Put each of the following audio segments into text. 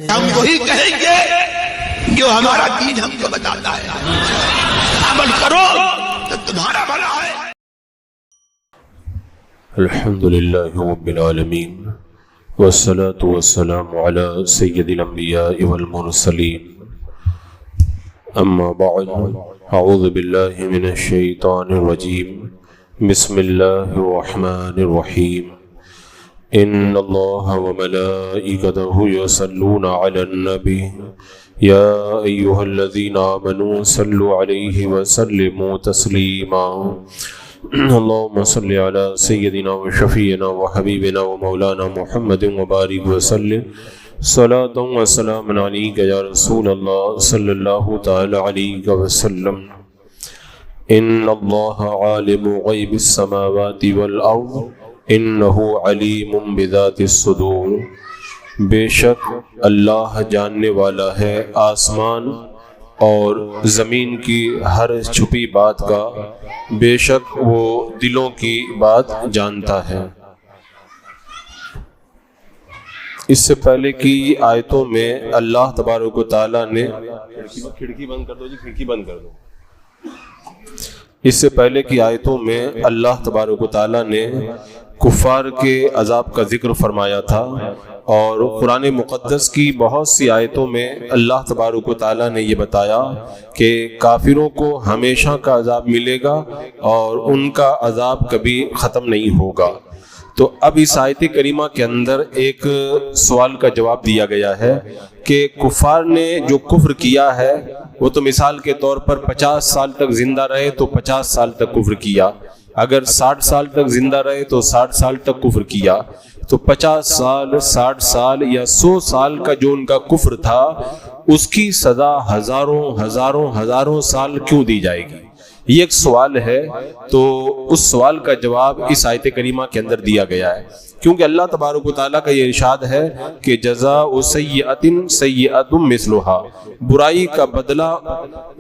ہم وہی کہیں گے جو ہمارا دین ہم کو بتاتا ہے، عمل کرو تو تمہارا بھلا ہے۔ الحمد للہ رب العالمین والصلاة والسلام على سید الانبیاء والمرسلین، اما بعد، اعوذ باللہ من الشیطان الرجیم، بسم اللہ الرحمن الرحیم، ان اللہ وملائکتہ یصلون علی النبی یا ایہا الذین آمنوا صلوا علیہ وسلموا تسلیما، اللهم صل على سيدنا وشفينا وحبيبنا ومولانا محمد وبارك وسلم صلاة وسلام عليك يا رسول الله صلى الله تعالى عليك وسلم۔ إن الله عالم غيب السماوات والأرض إنه عليم بذات الصدور، بے شک اللہ جاننے والا ہے آسمان اور زمین کی ہر چھپی بات کا، بے شک وہ دلوں کی بات جانتا ہے۔ اس سے پہلے کی آیتوں میں اللہ تبارک و تعالیٰ نے کھڑکی بند کر دو جی، کھڑکی بند کر دو۔ اس سے پہلے کی آیتوں میں اللہ تبارک و تعالیٰ نے کفار کے عذاب کا ذکر فرمایا تھا، اور قرآن مقدس کی بہت سی آیتوں میں اللہ تبارک و تعالیٰ نے یہ بتایا کہ کافروں کو ہمیشہ کا عذاب ملے گا اور ان کا عذاب کبھی ختم نہیں ہوگا۔ تو اب اس آیت کریمہ کے اندر ایک سوال کا جواب دیا گیا ہے کہ کفار نے جو کفر کیا ہے وہ تو مثال کے طور پر 50 سال تک زندہ رہے تو 50 سال تک کفر کیا، اگر 60 سال تک زندہ رہے تو 60 سال تک کفر کیا، تو 50 سال 60 سال یا 100 سال کا جو ان کا کفر تھا اس کی سزا ہزاروں سال کیوں دی جائے گی؟ یہ ایک سوال ہے، تو اس سوال کا جواب اس آیت کریمہ کے اندر دیا گیا ہے، کیونکہ اللہ تبارک و تعالیٰ کا یہ ارشاد ہے کہ جزاء سیئۃ سیئۃ مثلھا، برائی کا بدلہ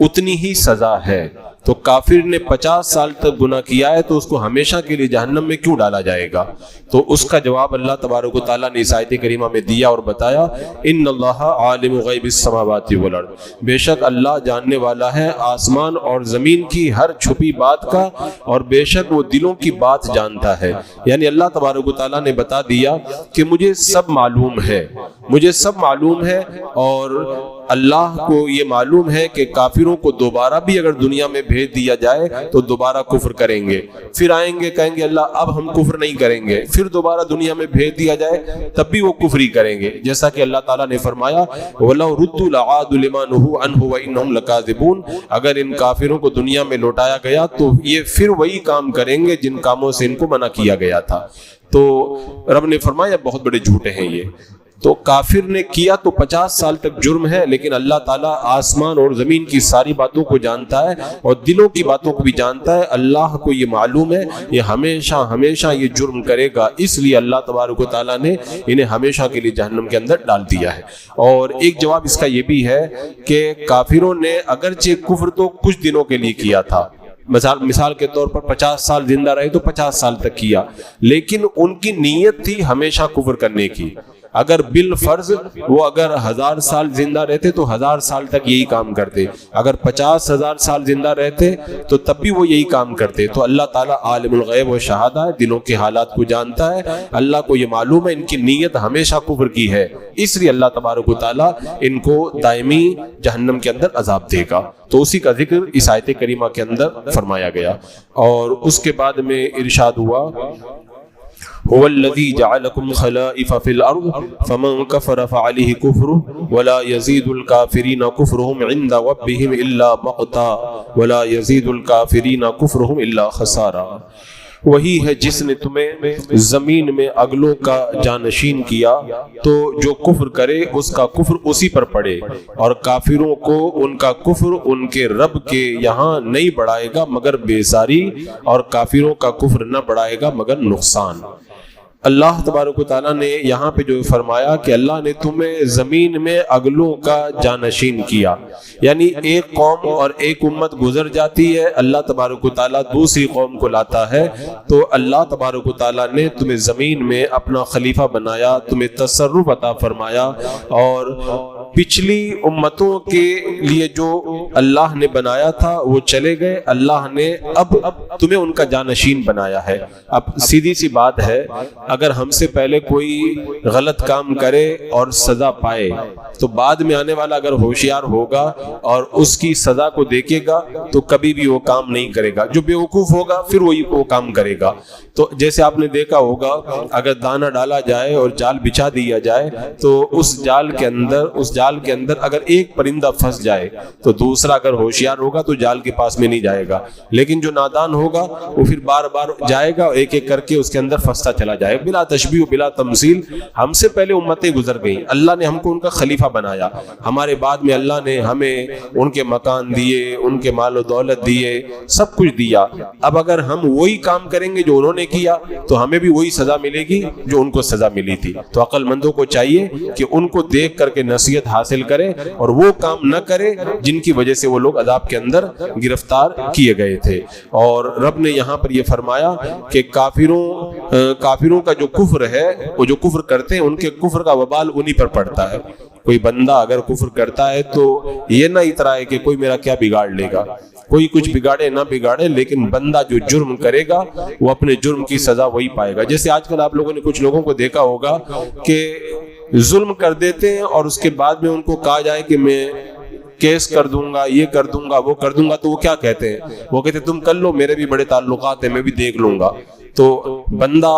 اتنی ہی سزا ہے۔ تو کافر نے 50 سال تک گناہ کیا ہے تو اس کو ہمیشہ کے لیے جہنم میں کیوں ڈالا جائے گا؟ تو اس کا جواب اللہ تبارک و تعالیٰ نے اس آیت کریمہ میں دیا اور بتایا، ان اللہ عالم غیب السماوات والارض، بے شک اللہ جاننے والا ہے آسمان اور زمین کی ہر چھپی بات کا، اور بے شک وہ دلوں کی بات جانتا ہے۔ یعنی اللہ تبارک و تعالیٰ نے بتا دیا کہ مجھے سب معلوم ہے، مجھے سب معلوم ہے، اور اللہ کو یہ معلوم ہے کہ کافروں کو دوبارہ بھی اگر دنیا میں بھیج دیا جائے تو دوبارہ کفر کریں گے، پھر آئیں گے کہیں گے اللہ اب ہم کفر نہیں کریں گے، پھر دوبارہ دنیا میں بھیج دیا جائے تب بھی وہ کفر ہی کریں گے، جیسا کہ اللہ تعالیٰ نے فرمایا وَلَوْ رُدُّوا لَعَادُوا لِمَا نُهُوا عَنْهُ وَإِنَّهُمْ لَكَاذِبُونَ، اگر ان کافروں کو دنیا میں لوٹایا گیا تو یہ پھر وہی کام کریں گے جن کاموں سے ان کو منع کیا گیا تھا۔ تو رب نے فرمایا بہت بڑے جھوٹے ہیں یہ۔ تو کافر نے کیا تو 50 سال تک جرم ہے، لیکن اللہ تعالیٰ آسمان اور زمین کی ساری باتوں کو جانتا ہے اور دلوں کی باتوں کو بھی جانتا ہے۔ اللہ کو یہ معلوم ہے یہ ہمیشہ یہ جرم کرے گا، اس لیے اللہ تبارک و تعالیٰ نے انہیں ہمیشہ کے لیے جہنم کے اندر ڈال دیا ہے۔ اور ایک جواب اس کا یہ بھی ہے کہ کافروں نے اگرچہ کفر تو کچھ دنوں کے لیے کیا تھا، مثال کے طور پر 50 سال زندہ رہے تو 50 سال تک کیا، لیکن ان کی نیت تھی ہمیشہ کفر کرنے کی۔ اگر بالفرض وہ اگر 1000 سال زندہ رہتے تو 1000 سال تک یہی کام کرتے، اگر 50,000 سال زندہ رہتے تو تب بھی وہ یہی کام کرتے۔ تو اللہ تعالیٰ عالم الغیب و شہادہ ہے، دلوں کے حالات کو جانتا ہے، اللہ کو یہ معلوم ہے ان کی نیت ہمیشہ کفر کی ہے، اس لیے اللہ تبارک و تعالیٰ ان کو دائمی جہنم کے اندر عذاب دے گا۔ تو اسی کا ذکر اس آیت کریمہ کے اندر فرمایا گیا، اور اس کے بعد میں ارشاد ہوا هو الذي جعلكم خلائف في الأرض فمن كفر فعليه كفره ولا يزيد الكافرين كفرهم عند ربهم إلا مقتا ولا يزيد الكافرين كفرهم إلا خسارا۔ وہی ہے جس نے تمہیں زمین میں اگلوں کا جانشین کیا، تو جو کفر کرے اس کا کفر اسی پر پڑے، اور کافروں کو ان کا کفر ان کے رب کے یہاں نہیں بڑھائے گا مگر بیزاری، اور کافروں کا کفر نہ بڑھائے گا مگر نقصان۔ اللہ تبارک و تعالیٰ نے یہاں پہ جو فرمایا کہ اللہ نے تمہیں زمین میں اگلوں کا جانشین کیا، یعنی ایک قوم اور ایک امت گزر جاتی ہے، اللہ تبارک و تعالیٰ دوسری قوم کو لاتا ہے، تو اللہ تبارک و تعالیٰ نے تمہیں زمین میں اپنا خلیفہ بنایا، تمہیں تصرف عطا فرمایا، اور پچھلی امتوں کے لیے جو اللہ نے بنایا تھا وہ چلے گئے، اللہ نے اب تمہیں ان کا جانشین بنایا ہے۔ اب سیدھی سی بات ہے، اگر ہم سے پہلے کوئی غلط کام کرے اور سزا پائے تو بعد میں آنے والا اگر ہوشیار ہوگا اور اس کی سزا کو دیکھے گا تو کبھی بھی وہ کام نہیں کرے گا، جو بیوقوف ہوگا پھر وہی وہ کام کرے گا۔ تو جیسے آپ نے دیکھا ہوگا، اگر دانہ ڈالا جائے اور جال بچھا دیا جائے تو اس جال کے اندر اگر ایک پرندہ پھنس جائے تو دوسرا اگر ہوشیار ہوگا تو جال کے پاس میں نہیں جائے گا، لیکن جو نادان ہوگا وہ پھر بار بار جائے گا، ایک ایک کر کے اس کے اندر پھنستا چلا جائے گا۔ بلا تشبیہ و بلا تمثیل ہم سے پہلے امتیں گزر گئیں، اللہ نے ہم کو ان کا خلیفہ بنایا، ہمارے بعد میں اللہ نے ہمیں ان کے مکان دیے، ان کے مال و دولت دیے، سب کچھ دیا۔ اب اگر ہم وہی کام کریں گے جو انہوں نے کیا تو ہمیں بھی وہی سزا ملے گی جو ان کو سزا ملی تھی۔ تو عقل مندوں کو چاہیے کہ ان کو دیکھ کر کے نصیحت حاصل کرے اور وہ کام نہ کرے جن کی وجہ سے وہ لوگ عذاب کے اندر گرفتار کیے گئے تھے۔ اور رب نے یہاں پر یہ فرمایا کہ کافروں کا جو کفر ہے، وہ جو کفر کرتے ہیں ان کے کفر کا وبال انہی پر پڑتا ہے۔ کوئی بندہ اگر کفر کرتا ہے تو یہ نہ اترائے کہ کوئی میرا کیا بگاڑ لے گا، کوئی کچھ بگاڑے نہ بگاڑے، لیکن بندہ جو جرم کرے گا وہ اپنے جرم کی سزا وہی پائے گا۔ جیسے آج کل آپ لوگوں نے کچھ لوگوں کو دیکھا ہوگا کہ ظلم کر دیتے ہیں اور اس کے بعد میں ان کو کہا جائے کہ میں کیس کر دوں گا، یہ کر دوں گا، وہ کر دوں گا، تو وہ کیا کہتے ہیں؟ وہ کہتے ہیں تم کر لو، میرے بھی بڑے تعلقات ہیں، میں بھی دیکھ لوں گا۔ تو بندہ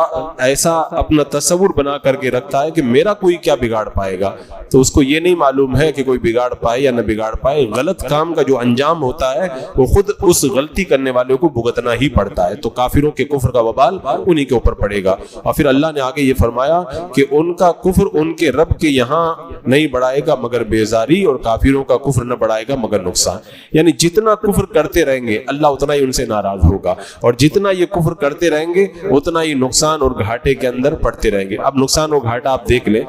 ایسا اپنا تصور بنا کر کے رکھتا ہے کہ میرا کوئی کیا بگاڑ پائے گا، تو اس کو یہ نہیں معلوم ہے کہ کوئی بگاڑ پائے یا نہ بگاڑ پائے، غلط کام کا جو انجام ہوتا ہے وہ خود اس غلطی کرنے والوں کو بھگتنا ہی پڑتا ہے۔ تو کافروں کے کفر کا وبال انہی کے اوپر پڑے گا۔ اور پھر اللہ نے آگے یہ فرمایا کہ ان کا کفر ان کے رب کے یہاں نہیں بڑھائے گا مگر بیزاری، اور کافروں کا کفر نہ بڑھائے گا مگر نقصان۔ یعنی جتنا کفر کرتے رہیں گے اللہ اتنا ہی ان سے ناراض ہوگا، اور جتنا یہ کفر کرتے رہیں گے اتنا ہی نقصان اور گھاٹے کے اندر پڑتے رہیں گے۔ اب نقصان اور گھاٹا آپ دیکھ لیں،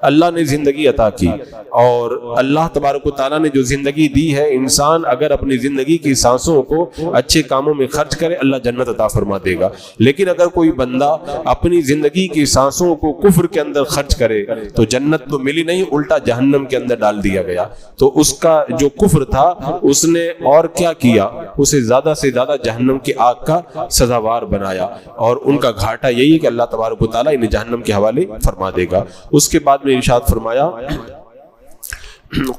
اللہ نے زندگی عطا کی، اور اللہ تبارک و تعالیٰ نے جو زندگی دی ہے، انسان اگر اپنی زندگی کی سانسوں کو اچھے کاموں میں خرچ کرے اللہ جنت عطا فرما دے گا۔ لیکن اگر کوئی بندہ اپنی زندگی کی سانسوں کو کفر کے اندر خرچ کرے تو جنت تو ملی نہیں، الٹا جہنم کے اندر ڈال دیا گیا۔ تو اس کا جو کفر تھا اس نے اور کیا کیا، اسے زیادہ سے زیادہ جہنم کی آگ کا سزاوار بنایا، اور ان کا گھاٹا یہی ہے کہ اللہ تبارک و تعالیٰ انہیں جہنم کے حوالے فرما دے گا۔ اس کے بعد میں ارشاد فرمایا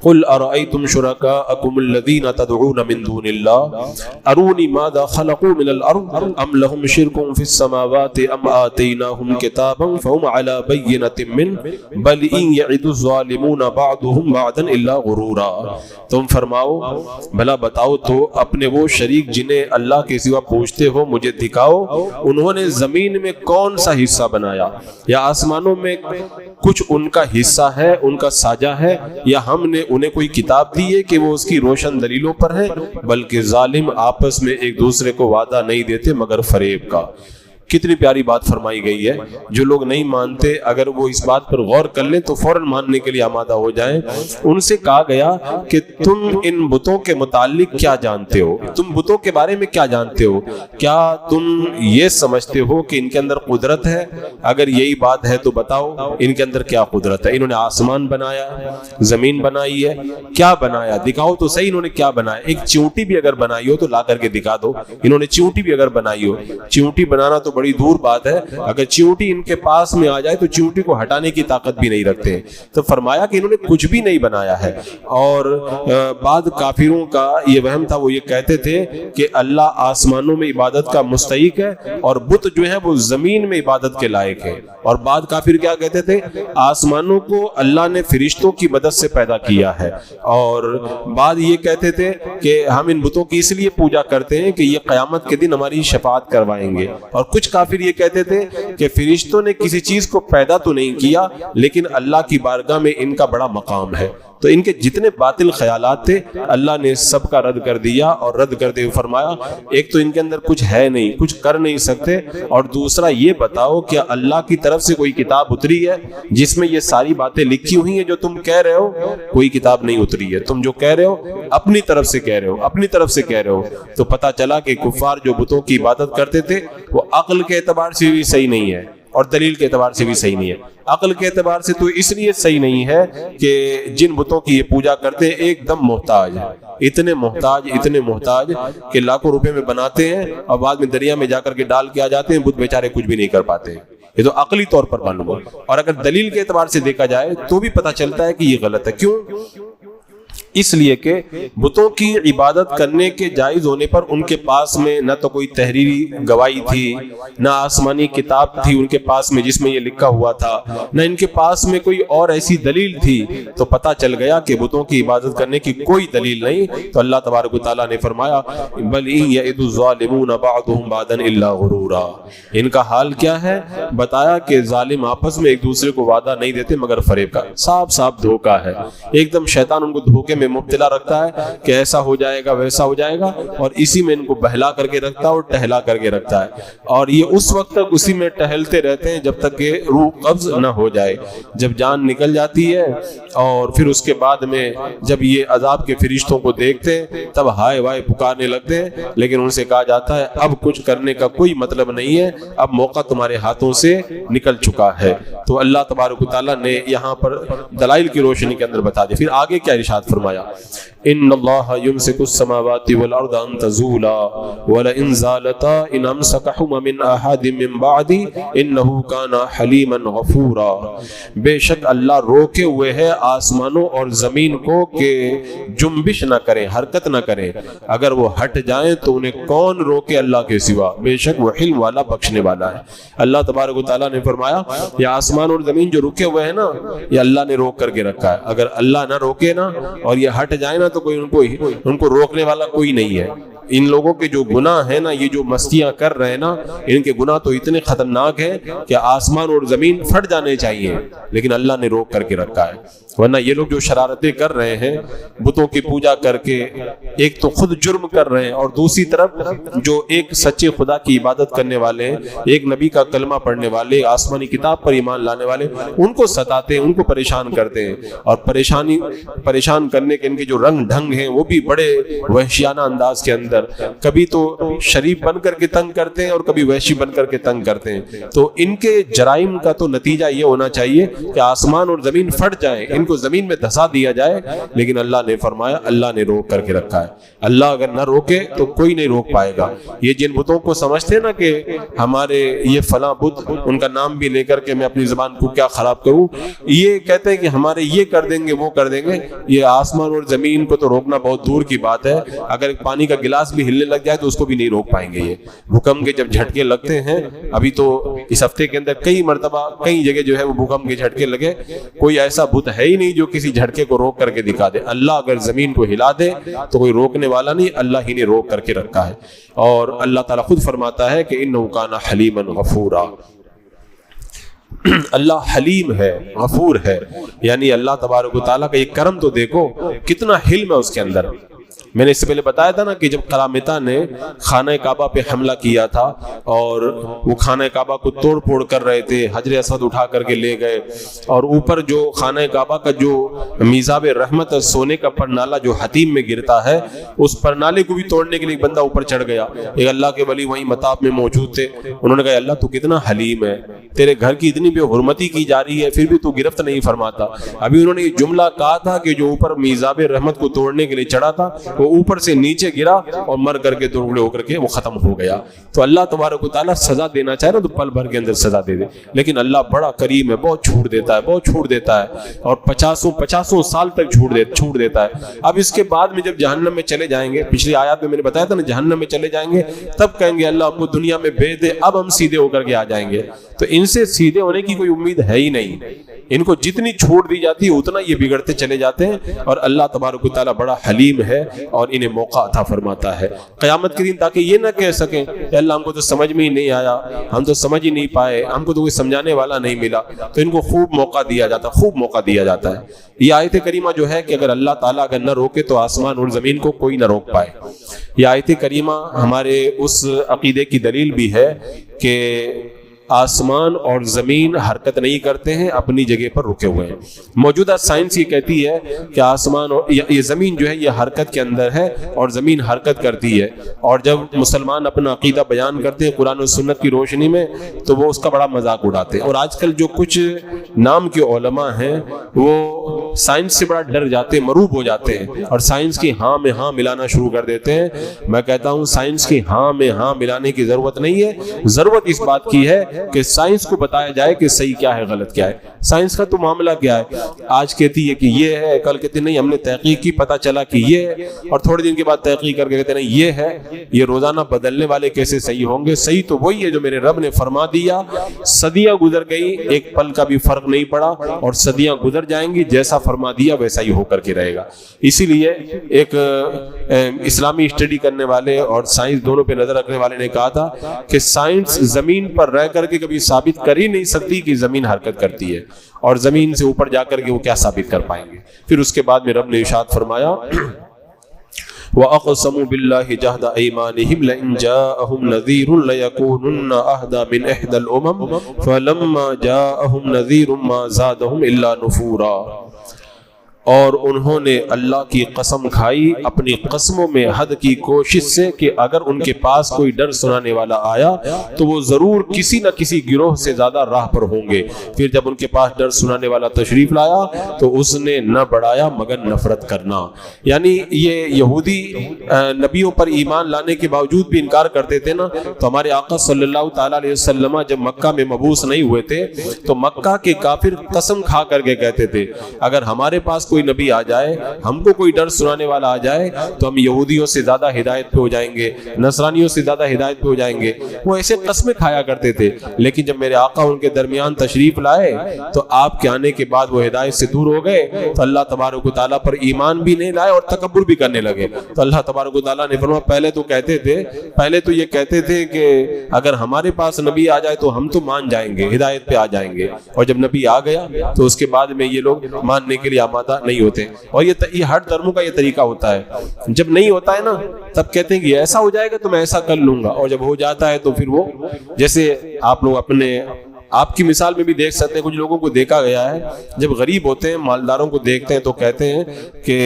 قل ارأيتم شركاءكم الذين تدعون من دون الله اروني ماذا خلقوا من الارض ام لهم شرك في السماوات ام آتيناهم كتابا فهم على بينة منه بل ان يعد الظالمون بعضهم بعضا الا غرورا۔ تم فرماؤ بھلا بتاؤ تو اپنے وہ شریک جنہیں اللہ کے سوا پوچھتے ہو مجھے دکھاؤ، انہوں نے زمین میں کون سا حصہ بنایا، یا آسمانوں میں کچھ ان کا حصہ ہے، ان کا ساجہ ہے، یا ہم نے انہیں کوئی کتاب دی ہے کہ وہ اس کی روشن دلیلوں پر ہیں، بلکہ ظالم آپس میں ایک دوسرے کو وعدہ نہیں دیتے مگر فریب کا۔ کتنی پیاری بات فرمائی گئی ہے۔ جو لوگ نہیں مانتے اگر وہ اس بات پر غور کر لیں تو فوراً ماننے کے لیے آمادہ ہو جائیں۔ ان سے کہا گیا کہ تم ان بتوں کے متعلق کیا جانتے ہو، تم بتوں کے بارے میں کیا جانتے ہو، کیا تم یہ سمجھتے ہو کہ ان کے اندر قدرت ہے؟ اگر یہی بات ہے تو بتاؤ ان کے اندر کیا قدرت ہے۔ انہوں نے آسمان بنایا، زمین بنائی ہے، کیا بنایا دکھاؤ تو صحیح، انہوں نے کیا بنایا؟ ایک چیونٹی بھی اگر بنائی ہو تو لا کر کے دکھا دو۔ انہوں نے چیونٹی بھی اگر بنائی ہو، چیونٹی بنانا تو بڑی دور بات ہے، اگر چیونٹی ان کے پاس میں آ جائے تو چیونٹی کو ہٹانے کی طاقت بھی نہیں رکھتے۔ تو فرمایا کہ انہوں نے کچھ بھی نہیں بنایا ہے۔ اور بعد کافروں کا یہ وہم تھا، وہ یہ کہتے تھے کہ اللہ آسمانوں میں عبادت کا مستحق ہے اور بت جو ہے وہ زمین میں عبادت کے لائق ہے۔ اور بعد کافر کیا کہتے تھے، آسمانوں کو اللہ نے فرشتوں کی مدد سے پیدا کیا ہے، اور بعد یہ کہتے تھے کہ ہم ان بتوں کی اس لیے پوجا کرتے ہیں کہ یہ قیامت کے دن ہماری شفاعت کروائیں گے۔ اور کچھ کافر یہ کہتے تھے کہ فرشتوں نے کسی چیز کو پیدا تو نہیں کیا لیکن اللہ کی بارگاہ میں ان کا بڑا مقام ہے، تو ان کے جتنے باطل خیالات تھے اللہ نے سب کا رد کر دیا، اور رد کرتے ہوئے فرمایا ایک تو ان کے اندر کچھ ہے نہیں، کچھ کر نہیں سکتے، اور دوسرا یہ بتاؤ کیا اللہ کی طرف سے کوئی کتاب اتری ہے جس میں یہ ساری باتیں لکھی ہوئی ہیں جو تم کہہ رہے ہو؟ کوئی کتاب نہیں اتری ہے، تم جو کہہ رہے ہو اپنی طرف سے کہہ رہے ہو، اپنی طرف سے کہہ رہے ہو۔ تو پتہ چلا کہ کفار جو بتوں کی عبادت کرتے تھے وہ عقل کے اعتبار سے بھی صحیح نہیں ہے اور دلیل کے اعتبار سے بھی صحیح نہیں ہے۔ عقل کے اعتبار سے تو اس لیے صحیح نہیں ہے کہ جن بتوں کی یہ پوجا کرتے ہیں ایک دم محتاج، اتنے محتاج کہ لاکھوں روپے میں بناتے ہیں اور بعد میں دریا میں جا کر کے ڈال کے آ جاتے ہیں، بت بیچارے کچھ بھی نہیں کر پاتے۔ یہ تو عقلی طور پر معلوم ہے، اور اگر دلیل کے اعتبار سے دیکھا جائے تو بھی پتہ چلتا ہے کہ یہ غلط ہے۔ کیوں؟ اس لیے کہ بتوں کی عبادت کرنے کے جائز ہونے پر ان کے پاس میں نہ تو کوئی تحریری گواہی تھی، نہ آسمانی کتاب تھی ان کے پاس میں جس میں یہ لکھا ہوا تھا، نہ ان کے پاس میں کوئی اور ایسی دلیل تھی۔ تو پتہ چل گیا کہ بتوں کی عبادت کرنے کی کوئی دلیل نہیں۔ تو اللہ تبارک و تعالیٰ نے فرمایا بل ان یعد الظالمون بعضهم بعضا الا غرورا، ان کا حال کیا ہے؟ بتایا کہ ظالم آپس میں ایک دوسرے کو وعدہ نہیں دیتے مگر فریب کا، صاف دھوکہ ہے۔ ایک دم شیطان ان کو دھوکے میں مبتلا رکھتا ہے کہ ایسا ہو جائے گا ویسا ہو جائے گا، اور اسی میں ان کو بہلا کر کے رکھتا ہے اور ٹہلا کر کے رکھتا ہے، اور یہ اس وقت تک اسی میں ٹہلتے رہتے ہیں جب تک کہ روح قبض نہ ہو جائے۔ جب جان نکل جاتی ہے اور پھر اس کے بعد میں جب یہ عذاب کے فرشتوں کو دیکھتے ہیں تب ہائے وائے پکارنے لگتے ہیں، لیکن ان سے کہا جاتا ہے اب کچھ کرنے کا کوئی مطلب نہیں ہے، اب موقع تمہارے ہاتھوں سے نکل چکا ہے۔ تو اللہ تبارک و تعالیٰ نے یہاں پر دلائل کی روشنی کے اندر بتا دیا۔ پھر آگے کیا ارشاد فرمایا؟ ان اللہ یمسک السماوات والارض ان تزولا ولئن زالتا ان امسکہما من احد من بعدی انہ کان حلیما غفورا، بے شک اللہ روکے ہوئے ہے آسمانوں اور زمین کو کہ جنبش نہ کریں، حرکت نہ کریں، اگر وہ ہٹ جائیں تو انہیں کون روکے اللہ کے سوا، بے شک وہ حلم والا بخشنے والا ہے۔ اللہ تبارک و تعالیٰ نے فرمایا یہ آسمان اور زمین جو رکے ہوئے ہیں نا یہ اللہ نے روک کر کے رکھا ہے، اگر اللہ نہ روکے نا اور یہ ہٹ جائے نا تو کوئی ان کو روکنے والا کوئی نہیں ہے۔ ان لوگوں کے جو گناہ ہیں نا، یہ جو مستیاں کر رہے ہیں نا، ان کے گناہ تو اتنے خطرناک ہیں کہ آسمان اور زمین پھٹ جانے چاہیے، لیکن اللہ نے روک کر کے رکھا ہے۔ ورنہ یہ لوگ جو شرارتیں کر رہے ہیں بتوں کی پوجا کر کے، ایک تو خود جرم کر رہے ہیں اور دوسری طرف جو ایک سچے خدا کی عبادت کرنے والے ہیں، ایک نبی کا کلمہ پڑھنے والے، آسمانی کتاب پر ایمان لانے والے، ان کو ستاتے ہیں، ان کو پریشان کرتے ہیں، اور پریشان کرنے کے ان کے جو رنگ ڈھنگ ہیں وہ بھی بڑے وحشیانہ انداز کے اندر، کبھی تو شریف بن کر کے تنگ کرتے ہیں اور کبھی وحشی بن کر کے تنگ کرتے ہیں۔ تو ان کے جرائم کا تو نتیجہ یہ ہونا چاہیے کہ آسمان اور زمین پھٹ جائیں، ان کو زمین میں دھسا دیا جائے، لیکن اللہ نے فرمایا اللہ نے روک کر کے رکھا ہے۔ اللہ اگر نہ روکے تو کوئی نہیں روک پائے گا۔ یہ جن بتوں کو سمجھتے ہیں نا کہ ہمارے یہ فلاں بت، ان کا نام بھی لے کر کے میں اپنی زبان کو کیا خراب کروں، یہ کہتے ہیں کہ ہمارے یہ کر دیں گے وہ کر دیں گے، یہ آسمان اور زمین کو تو روکنا بہت دور کی بات ہے، اگر پانی کا گلاس بھی ہلنے لگ جائے تو اس کو بھی نہیں روک پائیں گے۔ یہ بھوکمپ کے جب جھٹکے لگتے ہیں، ابھی تو اس ہفتے کے اندر کئی مرتبہ کئی جگہ جو ہے وہ بھوکمپ کے جھٹکے لگے، کوئی ایسا بت ہے ہی نہیں جو کسی جھٹکے کو روک کر کے دکھا دے۔ اللہ اگر زمین کو ہلا دے تو کوئی روکنے والا نہیں، اللہ ہی نے روک کر کے رکھا ہے۔ اور اللہ تعالیٰ خود فرماتا ہے کہ انہ کان حلیما غفورا، اللہ حلیم ہے، غفور ہے، یعنی اللہ تبارک و تعالیٰ کا یہ کرم تو دیکھو کتنا حلم ہے اس کے اندر۔ میں نے اس سے پہلے بتایا تھا نا کہ جب قرامطہ نے خانہ کعبہ پہ حملہ کیا تھا اور وہ خانہ کعبہ کو توڑ پھوڑ کر رہے تھے، حجر اسود اٹھا کر کے لے گئے، اور اوپر جو خانہ کعبہ کا جو میزاب رحمت سونے کا پرنالہ جو حتیم میں گرتا ہے، اس پرنالے کو بھی توڑنے کے لیے ایک بندہ اوپر چڑھ گیا۔ ایک اللہ کے ولی وہیں مطاف میں موجود تھے، انہوں نے کہا اللہ تو کتنا حلیم ہے، تیرے گھر کی اتنی بے حرمتی کی جا رہی ہے پھر بھی تو گرفت نہیں فرماتا۔ ابھی انہوں نے یہ جملہ کہا تھا کہ جو اوپر میزاب رحمت کو توڑنے کے لیے چڑھا تھا وہ اوپر سے نیچے گرا اور مر کر کے ٹکڑے ہو کر کے وہ ختم ہو گیا۔ تو اللہ تبارک و تعالیٰ سزا دینا چاہے نا تو پل بھر کے اندر سزا دے دے، لیکن اللہ بڑا کریم ہے، بہت چھوٹ دیتا ہے، بہت چھوٹ دیتا ہے، اور 50 سال تک چھوٹ دیتا ہے۔ اب اس کے بعد میں جب جہنم میں چلے جائیں گے، پچھلی آیات میں نے بتایا تھا نا، جہنم میں چلے جائیں گے تب کہیں گے اللہ ہم کو دنیا میں بھیج دے، اب ہم سیدھے ہو کر کے آ جائیں گے۔ تو ان سے سیدھے ہونے کی کوئی امید ہے ہی نہیں. ان کو جتنی چھوٹ دی جاتی ہے اتنا یہ بگڑتے چلے جاتے ہیں, اور اللہ تبارک و تعالیٰ بڑا حلیم ہے اور انہیں موقع عطا فرماتا ہے قیامت کے دن, تاکہ یہ نہ کہہ سکیں کہ اللہ ہم کو تو سمجھ میں ہی نہیں آیا, ہم تو سمجھ ہی نہیں پائے, ہم کو تو کوئی سمجھانے والا نہیں ملا. تو ان کو خوب موقع دیا جاتا, خوب موقع دیا جاتا ہے. یہ آیت کریمہ جو ہے کہ اگر اللہ تعالیٰ اگر نہ روکے تو آسمان اور زمین کو کوئی نہ روک پائے. یہ آیت کریمہ ہمارے اس عقیدے کی دلیل بھی ہے کہ آسمان اور زمین حرکت نہیں کرتے ہیں, اپنی جگہ پر رکے ہوئے ہیں. موجودہ سائنس یہ کہتی ہے کہ آسمان اور یہ زمین جو ہے یہ حرکت کے اندر ہے اور زمین حرکت کرتی ہے, اور جب مسلمان اپنا عقیدہ بیان کرتے ہیں قرآن و سنت کی روشنی میں تو وہ اس کا بڑا مذاق اڑاتے ہیں. اور آج کل جو کچھ نام کے علماء ہیں وہ سائنس سے بڑا ڈر جاتے ہیں, مروب ہو جاتے ہیں, اور سائنس کی ہاں میں ہاں ملانا شروع کر دیتے ہیں. میں کہتا ہوں سائنس کی ہاں میں ہاں ملانے کی ضرورت نہیں ہے, ضرورت اس بات کی ہے کہ سائنس کو بتایا جائے کہ صحیح کیا ہے غلط کیا ہے. سائنس کا تو معاملہ کیا ہے, آج کہتی ہے کہ یہ ہے, کل کہتی نہیں ہم نے تحقیق کی پتہ چلا کہ یہ ہے, اور تھوڑے دن کے بعد تحقیق کر کے کہتے نہیں یہ ہے. یہ روزانہ بدلنے والے کیسے صحیح ہوں گے؟ صحیح تو وہی ہے جو میرے رب نے فرما دیا. صدیاں گزر گئی, ایک پل کا بھی فرق نہیں پڑا, اور صدیاں گزر جائیں گی, جیسا فرما دیا ویسا ہی ہو کر کے رہے گا. اسی لیے ایک اسلامی اسٹڈی کرنے والے اور سائنس دونوں پہ نظر رکھنے والے نے کہا تھا کہ سائنس زمین پر رہ کر کے کبھی ثابت کر ہی نہیں سکتی کہ زمین حرکت کرتی ہے, اور زمین سے اوپر جا کر کے وہ کیا ثابت کر پائیں گے. پھر اس کے بعد میں رب نے ارشاد فرمایا وَأَقْسَمُوا بِاللَّهِ جَهْدَ أَيْمَانِهِمْ لَئِنْ جَاءَهُمْ نَذِيرٌ لَيَكُونُنَّ أَهْدَىٰ مِنْ إِحْدَى الْأُمَمِ فَلَمَّا جَاءَهُمْ نَذِيرٌ مَّا زَادَهُمْ إِلَّا نُفُورًا. اور انہوں نے اللہ کی قسم کھائی اپنی قسموں میں حد کی کوشش سے کہ اگر ان کے پاس کوئی ڈر سنانے والا آیا تو وہ ضرور کسی نہ کسی گروہ سے زیادہ راہ پر ہوں گے. پھر جب ان کے پاس ڈر سنانے والا تشریف لایا تو اس نے نہ بڑھایا مگر نفرت کرنا. یعنی یہ یہودی نبیوں پر ایمان لانے کے باوجود بھی انکار کرتے تھے نا, تو ہمارے آقا صلی اللہ تعالیٰ علیہ وسلم جب مکہ میں مبعوث نہیں ہوئے تھے تو مکہ کے کافر قسم کھا کر کے کہتے تھے اگر ہمارے پاس کوئی نبی آ جائے, ہم کو کوئی ڈر سنانے والا آ جائے تو ہم یہودیوں سے زیادہ ہدایت پہ ہو جائیں گے, نصرانیوں سے زیادہ ہدایت پہ ہو جائیں گے. وہ ایسے قسمیں کھایا کرتے تھے. لیکن جب میرے آقا ان کے درمیان تشریف لائے تو آپ کے آنے کے بعد وہ ہدایت سے دور ہو گئے, تو اللہ تبارک و تعالیٰ پر ایمان بھی نہیں لائے اور تکبر بھی کرنے لگے. تو اللہ تبارک و تعالیٰ نے فرمایا پہلے تو یہ کہتے تھے کہ اگر ہمارے پاس نبی آ جائے تو ہم تو مان جائیں گے, ہدایت پہ آ جائیں گے, اور جب نبی آ گیا تو اس کے بعد میں یہ لوگ ماننے کے لیے آمادہ نہیں ہوتے. اور یہ ہر دھرموں کا یہ طریقہ ہوتا ہے, جب نہیں ہوتا ہے نا تب کہتے ہیں کہ ایسا ہو جائے گا تو میں ایسا کر لوں گا, اور جب ہو جاتا ہے تو پھر وہ جیسے آپ لوگ اپنے آپ کی مثال میں بھی دیکھ سکتے ہیں. کچھ لوگوں کو دیکھا گیا ہے جب غریب ہوتے ہیں مالداروں کو دیکھتے ہیں تو کہتے ہیں کہ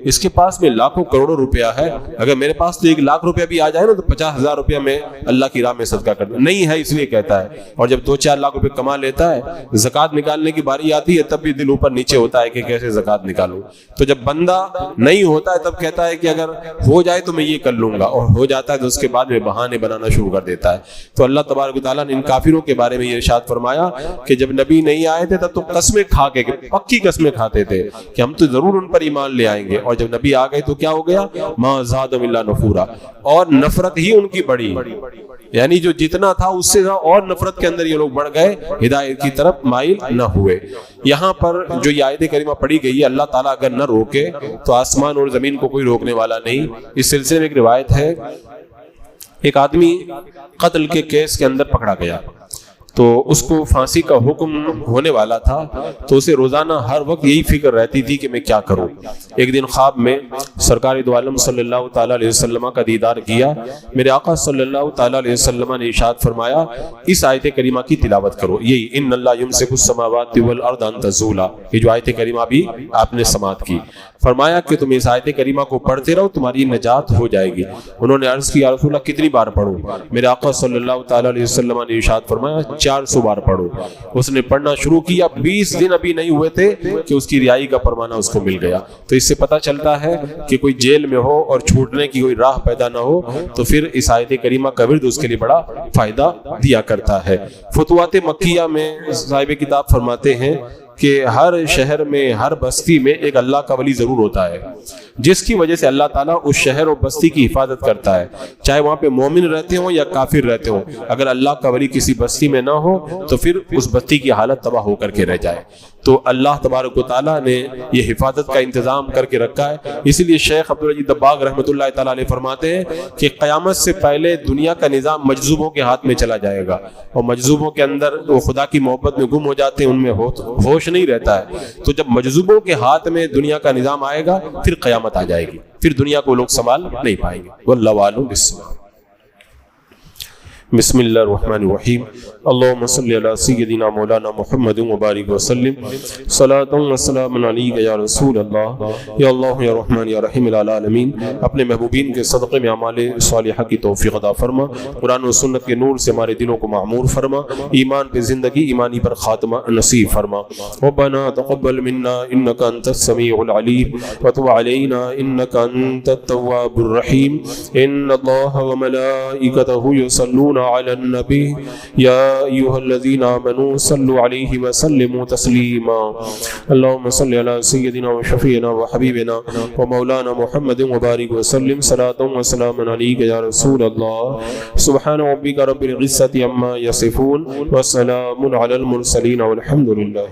اس کے پاس میں لاکھوں کروڑوں روپیہ ہے, اگر میرے پاس تو 1 لاکھ روپیہ بھی آ جائے نا تو 50,000 روپیہ میں اللہ کی راہ میں صدقہ کر دوں. نہیں ہے اس لیے کہتا ہے. اور جب 2-4 لاکھ روپے کما لیتا ہے, زکوٰۃ نکالنے کی باری آتی ہے تب بھی دل اوپر نیچے ہوتا ہے کہ کیسے زکوٰۃ نکالوں. تو جب بندہ نہیں ہوتا ہے تب کہتا ہے کہ اگر ہو جائے تو میں یہ کر لوں گا, اور ہو جاتا ہے تو اس کے بعد میں بہانے بنانا شروع کر دیتا ہے. تو اللہ تبارک و تعالیٰ نے ان کافروں کے بارے میں یہ ارشاد فرمایا کہ جب نبی نہیں آئے تھے تب تو قسمیں کھا کے پکی قسمیں کھاتے تھے کہ ہم تو ضرور ان پر ایمان لے آئیں گے, اور جب نبی آ گئے تو کیا ہو گیا ما زادهم الا نفورا, اور نفرت ہی ان کی بڑھی. یعنی جو جتنا تھا اس سے اور نفرت کے اندر یہ لوگ بڑھ گئے, ہدایت کی طرف مائل نہ ہوئے. یہاں پر جو یہ آیت کریمہ پڑھی گئی ہے, اللہ تعالیٰ اگر نہ روکے تو آسمان اور زمین کو کوئی روکنے والا نہیں. اس سلسلے میں ایک روایت ہے, ایک آدمی قتل کے کیس کے اندر پکڑا گیا تو اس کو پھانسی کا حکم ہونے والا تھا, تو اسے روزانہ ہر وقت یہی فکر رہتی تھی کہ میں کیا کروں. ایک دن خواب میں سرکار دو عالم صلی اللہ تعالیٰ علیہ وسلم کا دیدار کیا. میرے آقا صلی اللہ تعالیٰ علیہ وسلم نے ارشاد فرمایا اس آیت کریمہ کی تلاوت کرو, یہی ان اللہ یمسک السماوات والارض ان تزولا, یہ جو آیت کریمہ بھی آپ نے سماعت کی. فرمایا کہ تم اس آیت کریمہ کو پڑھتے رہو, تمہاری نجات ہو جائے گی. انہوں نے عرض کی یا رسول اللہ کتنی بار پڑھوں؟ میرے آقا صلی اللہ تعالیٰ علیہ وسلم نے ارشاد فرمایا 400 بار پڑھو. اس نے پڑھنا شروع کیا, 20 دن ابھی نہیں ہوئے تھے کہ اس کی رہائی کا فرمانا اس کو مل گیا. تو اس سے پتہ چلتا ہے کہ کوئی جیل میں ہو اور چھوٹنے کی کوئی راہ پیدا نہ ہو تو پھر اس آیت کریمہ کا ورد اس کے لیے بڑا فائدہ دیا کرتا ہے. فتوحات مکیہ میں صاحب کتاب فرماتے ہیں کہ ہر شہر میں ہر بستی میں ایک اللہ کا ولی ضرور ہوتا ہے، جس کی وجہ سے اللہ تعالیٰ اس شہر اور بستی کی حفاظت کرتا ہے، چاہے وہاں پہ مومن رہتے ہوں یا کافر رہتے ہوں۔ اگر اللہ کا ولی کسی بستی میں نہ ہو تو پھر اس بستی کی حالت تباہ ہو کر کے رہ جائے۔ تو اللہ تبارک و تعالیٰ نے یہ حفاظت کا انتظام کر کے رکھا ہے۔ اسی لیے شیخ عبدالعزیز دباغ رحمۃ اللہ تعالیٰ علیہ فرماتے ہیں کہ قیامت سے پہلے دنیا کا نظام مجذوبوں کے ہاتھ میں چلا جائے گا، اور مجذوبوں کے اندر وہ خدا کی محبت میں گم ہو جاتے ہیں، ان میں ہوش نہیں رہتا ہے۔ تو جب مجذوبوں کے ہاتھ میں دنیا کا نظام آئے گا پھر قیامت آ جائے گی، پھر دنیا کو لوگ سنبھال نہیں پائیں گے۔ واللہ اعلم بالصواب۔ بسم اللہ الرحمن الرحیم۔ اللہم صلی علی سیدنا مولانا محمد وبارک وسلم، صلاۃ و سلام علیک یا رسول اللہ، یا اللہ یا رحمان یا رحیم العالمین۔ اپنے محبوبین کے صدقے میں اعمال صالحہ کی توفیق عطا فرما، قرآن و سنت کے نور سے ہمارے دلوں کو معمور فرما، ایمان پہ زندگی، ایمانی پر خاتمہ نصیب فرما۔ ربنا تقبل منا انک انت السمیع العلیم وتب علینا انک انت التواب الرحیم۔ ان اللہ وملائکتہ یصلون علی النبی یا ایھا الذین آمنوا صلوا علیہ وسلموا تسلیما۔ اللہم صل علی سیدنا وشفیعنا وحبیبنا ومولانا محمد وبارک وسلم، صلاۃ و سلام علیک یا رسول اللہ۔ سبحان ربک رب العزۃ عما یصفون وسلام علی المرسلین والحمد للہ۔